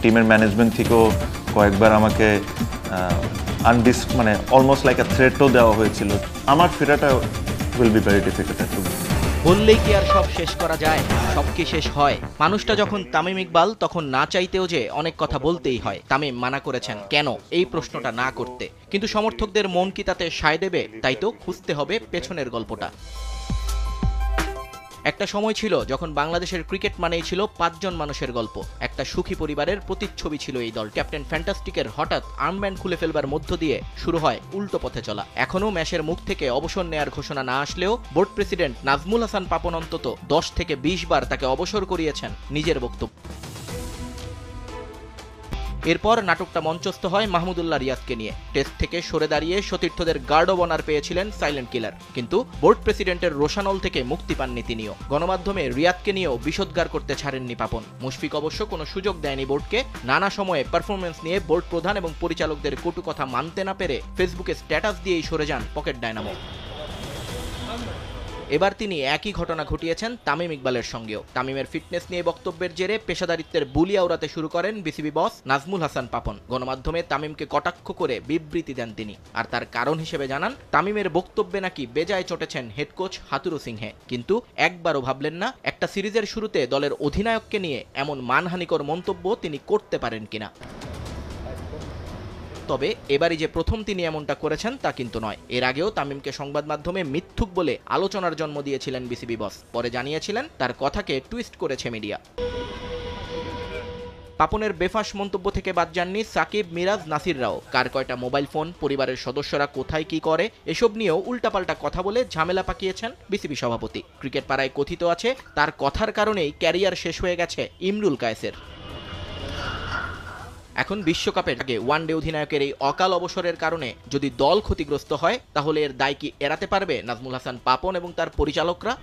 টিমের ম্যানেজমেন্ট থেকেও কয়েকবার আমাকে মানে অলমোস্ট লাইক আ থ্রেটও দেওয়া হয়েছিল। আমার ফেরাটা উইল বি ভেরি ডিফিকাল্ট। বললেই কি আর সব শেষ করা যায়? সব কি শেষ হয়? মানুষটা যখন তামিম ইকবাল, তখন না চাইতেও যে অনেক কথা বলতেই হয়। তামিম মানা করেছেন কেন এই প্রশ্নটা না করতে, কিন্তু সমর্থকদের মন কি তাতে সায় দেবে? তাই তো খুঁজতে হবে পেছনের গল্পটা। একটা সময় ছিল যখন বাংলাদেশের ক্রিকেট মানেই ছিল ৫ জন মানুষের গল্প। একটা সুখী পরিবারের প্রতিচ্ছবি ছিল এই দল। ক্যাপ্টেন ফ্যান্টাস্টিকের হঠাৎ আর্মব্যান্ড খুলে ফেলবার মধ্য দিয়ে শুরু হয় উল্টো পথে চলা। এখনও ম্যাচের মুখ থেকে অবসর নেয়ার ঘোষণা না আসলেও বোর্ড প্রেসিডেন্ট নাজমুল হাসান পাপন অন্তত ১০ থেকে ২০ বার তাকে অবসর করিয়েছেন নিজের বক্তব্য। এরপর নাটকটা মঞ্চস্থ হয় মাহমুদুল্লাহ রিয়াদকে নিয়ে। টেস্ট থেকে সরে দাঁড়িয়ে সতীর্থদের গার্ড অব অনার পেয়েছিলেন সাইলেন্ট কিলার, কিন্তু বোর্ড প্রেসিডেন্টের রোশানল থেকে মুক্তি পাননি তিনিও। গণমাধ্যমে রিয়াদকে নিয়েও বিষোদ্গার করতে ছাড়েননি পাপন। মুশফিক অবশ্য কোনো সুযোগ দেয়নি বোর্ডকে। নানা সময়ে পারফরমেন্স নিয়ে বোর্ড প্রধান এবং পরিচালকদের কটু কথা মানতে না পেরে ফেসবুকে স্ট্যাটাস দিয়েই সরে যান পকেট ডায়নামো। এবার তিনি একই ঘটনা ঘটিয়েছেন তামিম ইকবালের সঙ্গেও। তামিমের ফিটনেস নিয়ে বক্তব্যের জেরে পেশাদারিত্বের বুলি আওড়াতে শুরু করেন বিসিবি বস নাজমুল হাসান পাপন। গণমাধ্যমে তামিমকে কটাক্ষ করে বিবৃতি দেন তিনি, আর তার কারণ হিসেবে জানান তামিমের বক্তব্যে নাকি বেজায় চটেছেন হেড কোচ হাতুরু সিংহে, কিন্তু একবারও ভাবলেন না একটা সিরিজের শুরুতে দলের অধিনায়ককে নিয়ে এমন মানহানিকর মন্তব্য তিনি করতে পারেন কিনা। তবে এবারই যে প্রথম তিনি এমনটা করেছেন তা কিন্তু নয়। এর আগেও তামিমকে সংবাদ মাধ্যমে মিথ্যুক বলে আলোচনার জন্ম দিয়েছিলেন বিসিবি বস। পরে জানিয়েছিলেন তার কথাকে টুইস্ট করেছে মিডিয়া। পাপনের বেফাঁস মন্তব্য থেকে বাদ যাননি সাকিব, মিরাজ, নাসিররাও। কার কয়টা মোবাইল ফোন, পরিবারের সদস্যরা কোথায় কি করে, এসব নিয়েও উল্টাপাল্টা কথা বলে ঝামেলা পাকিয়েছেন বিসিবি সভাপতি। ক্রিকেট পাড়ায় কথিত আছে তার কথার কারণেই ক্যারিয়ার শেষ হয়ে গেছে ইমরুল কায়েসের। এখন বিশ্বকাপের আগে ওয়ানডে অধিনায়কের এই অকাল অবসরের কারণে যদি দল ক্ষতিগ্রস্ত হয়, তাহলে এর দায় কি এড়াতে পারবে নাজমুল হাসান পাপন এবং তার পরিচালকরা?